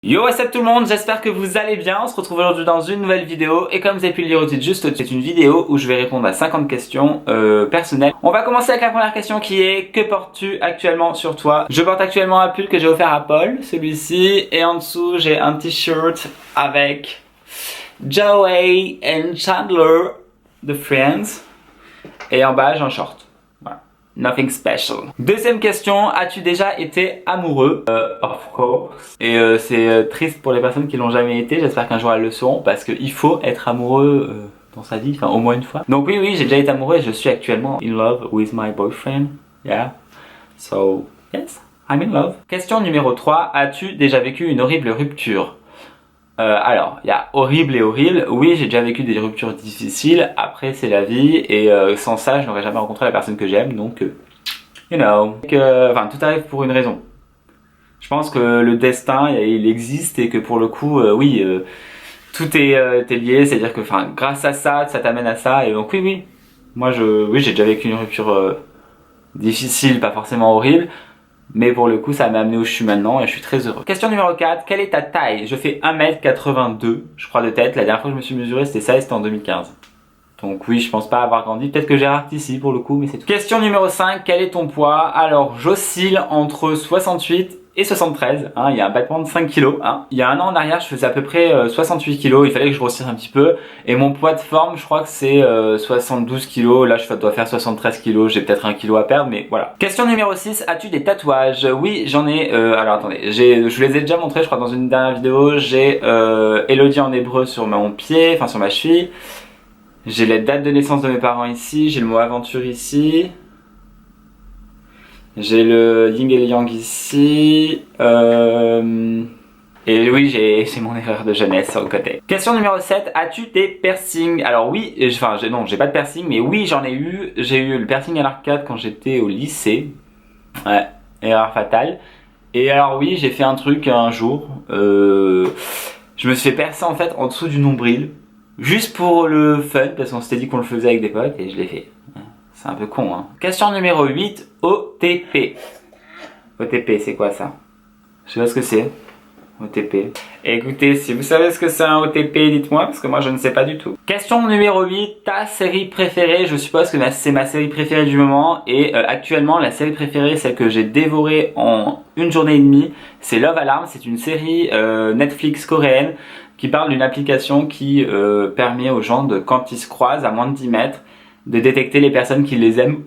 Yo, what's up tout le monde, j'espère que vous allez bien. On se retrouve aujourd'hui dans une nouvelle vidéo et comme vous avez pu le lire au titre juste au-dessus, c'est une vidéo où je vais répondre à 50 questions personnelles. On va commencer avec la première question qui est: que portes-tu actuellement sur toi? Je porte actuellement un pull que j'ai offert à Paul, celui-ci, et en dessous j'ai un t-shirt avec Joey and Chandler de Friends et en bas j'ai un short. Voilà. Nothing special. Deuxième question, as-tu déjà été amoureux? Of course. Et c'est triste pour les personnes qui l'ont jamais été, j'espère qu'un jour elles le seront parce qu'il faut être amoureux dans sa vie, enfin au moins une fois. Donc oui, j'ai déjà été amoureux et je suis actuellement in love with my boyfriend. Yeah. So, yes, I'm in love. Question numéro 3, as-tu déjà vécu une horrible rupture? Alors, il y a horrible et horrible. Oui, j'ai déjà vécu des ruptures difficiles. Après, c'est la vie. Et sans ça, je n'aurais jamais rencontré la personne que j'aime. Donc, you know. Enfin, tout arrive pour une raison. Je pense que le destin, il existe et que pour le coup, oui, tout est lié. C'est-à-dire que, enfin, grâce à ça, ça t'amène à ça. Et donc, oui. Moi, oui, j'ai déjà vécu une rupture difficile, pas forcément horrible. Mais pour le coup, ça m'a amené où je suis maintenant et je suis très heureux. Question numéro 4, quelle est ta taille? Je fais 1m82, je crois, de tête. La dernière fois que je me suis mesuré, c'était ça et c'était en 2015. Donc oui, je pense pas avoir grandi. Peut-être que j'ai raté ici pour le coup, mais c'est tout. Question numéro 5, quel est ton poids? Alors, j'oscille entre 68 et 73. Hein, il y a un battement de 5 kilos. Hein. Il y a un an en arrière, je faisais à peu près 68 kilos. Il fallait que je grossisse un petit peu. Et mon poids de forme, je crois que c'est 72 kilos. Là, je dois faire 73 kilos. J'ai peut-être 1 kilo à perdre, mais voilà. Question numéro 6, as-tu des tatouages? Oui, j'en ai. Alors attendez, je vous les ai déjà montrés, je crois, dans une dernière vidéo. J'ai Elodie en hébreu sur mon pied, enfin sur ma cheville. J'ai la date de naissance de mes parents ici, j'ai le mot aventure ici. J'ai le yin et le yang ici. Et oui, j'ai mon erreur de jeunesse sur le côté. Question numéro 7, as-tu des piercings? Alors oui, non, j'ai pas de piercing, mais oui, j'en ai eu. J'ai eu le piercing à l'arcade quand j'étais au lycée. Ouais, erreur fatale. Et alors oui, j'ai fait un truc un jour. Je me suis fait percer en fait en dessous du nombril. Juste pour le fun, parce qu'on s'était dit qu'on le faisait avec des potes et je l'ai fait. C'est un peu con, hein. Question numéro 8, OTP. OTP, c'est quoi ça? Je sais pas ce que c'est. OTP. Écoutez, si vous savez ce que c'est un OTP, dites-moi, parce que moi je ne sais pas du tout. Question numéro 8, ta série préférée? Je suppose que c'est ma série préférée du moment. Et actuellement, la série préférée, celle que j'ai dévorée en une journée et demie, c'est Love Alarm. C'est une série Netflix coréenne qui parle d'une application qui permet aux gens, quand ils se croisent à moins de 10 mètres, de détecter les personnes qui les aiment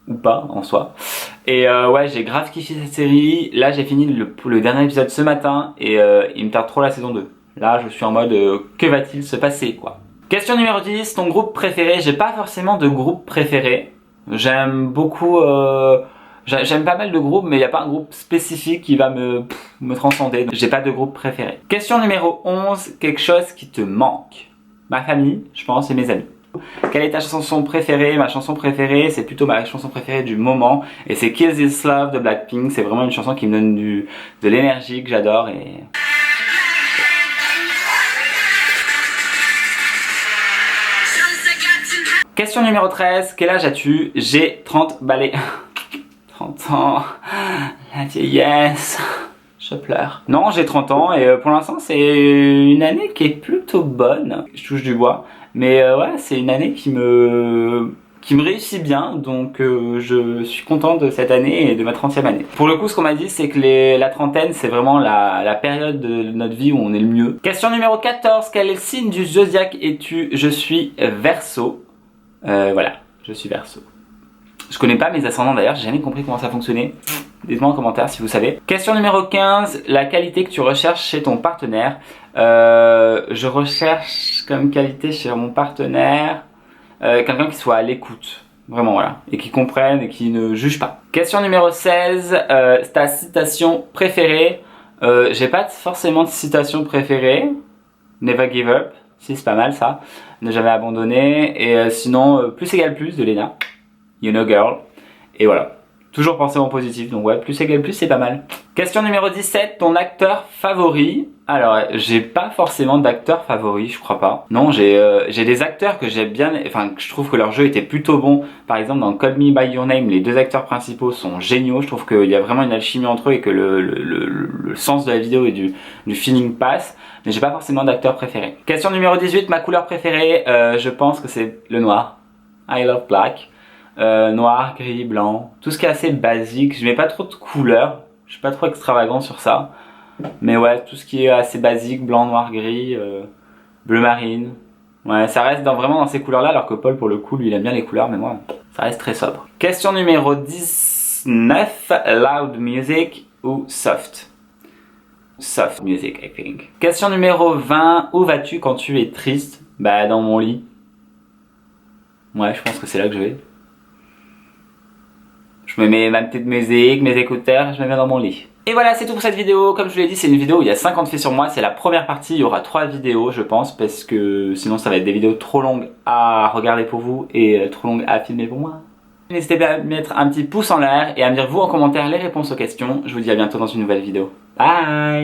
ou pas en soi. Et ouais, j'ai grave kiffé cette série. Là, j'ai fini le dernier épisode ce matin et il me tarde trop la saison 2. Là, je suis en mode que va-t-il se passer, quoi. Question numéro 10, ton groupe préféré? J'ai pas forcément de groupe préféré. J'aime beaucoup... J'aime pas mal de groupes, mais il n'y a pas un groupe spécifique qui va me transcender. J'ai pas de groupe préféré. Question numéro 11, quelque chose qui te manque? Ma famille, je pense, et mes amis. Quelle est ta chanson préférée? Ma chanson préférée, c'est plutôt ma chanson préférée du moment. Et c'est Kill This Love de Blackpink. C'est vraiment une chanson qui me donne de l'énergie que j'adore. Et... Question numéro 13, quel âge as-tu? J'ai 30 balais. 30 ans, la vieillesse, je pleure. Non, j'ai 30 ans et pour l'instant c'est une année qui est plutôt bonne. Je touche du bois, mais ouais, c'est une année qui me réussit bien, donc je suis content de cette année et de ma 30e année. Pour le coup, ce qu'on m'a dit, c'est que la trentaine, c'est vraiment la période de notre vie où on est le mieux. Question numéro 14, quel signe du zodiaque es-tu? Je suis Verseau. Voilà, je suis Verseau. Je connais pas mes ascendants d'ailleurs, j'ai jamais compris comment ça fonctionnait. Dites-moi en commentaire si vous savez. Question numéro 15, la qualité que tu recherches chez ton partenaire. Je recherche comme qualité chez mon partenaire quelqu'un qui soit à l'écoute. Vraiment, voilà. Et qui comprenne et qui ne juge pas. Question numéro 16, ta citation préférée. J'ai pas forcément de citation préférée. Never give up. Si, c'est pas mal ça. Ne jamais abandonner. Et sinon, plus égale plus de Léna. You know girl. Et voilà. Toujours penser en positif, donc ouais, plus égale plus, c'est pas mal. Question numéro 17, ton acteur favori? Alors, j'ai pas forcément d'acteur favori, je crois pas. Non, j'ai des acteurs que j'aime bien, enfin, que je trouve que leur jeu était plutôt bon. Par exemple, dans Call Me By Your Name, les deux acteurs principaux sont géniaux. Je trouve qu'il y a vraiment une alchimie entre eux et que le sens de la vidéo et du feeling passe. Mais j'ai pas forcément d'acteur préféré. Question numéro 18, ma couleur préférée, je pense que c'est le noir. I love black. Noir, gris, blanc, tout ce qui est assez basique. Je mets pas trop de couleurs, je suis pas trop extravagant sur ça. Mais ouais, tout ce qui est assez basique, blanc, noir, gris, bleu marine. Ouais, ça reste vraiment dans ces couleurs-là, alors que Paul, pour le coup, lui, il aime bien les couleurs, mais moi, ça reste très sobre. Question numéro 19, loud music ou soft? Soft music, I think. Question numéro 20, où vas-tu quand tu es triste? Bah, dans mon lit. Ouais, je pense que c'est là que je vais. Je me mets ma petite musique, mes écouteurs, je me mets dans mon lit. Et voilà, c'est tout pour cette vidéo. Comme je vous l'ai dit, c'est une vidéo où il y a 50 faits sur moi. C'est la première partie, il y aura 3 vidéos, je pense, parce que sinon ça va être des vidéos trop longues à regarder pour vous et trop longues à filmer pour moi. N'hésitez pas à mettre un petit pouce en l'air et à me dire vous en commentaire les réponses aux questions. Je vous dis à bientôt dans une nouvelle vidéo. Bye!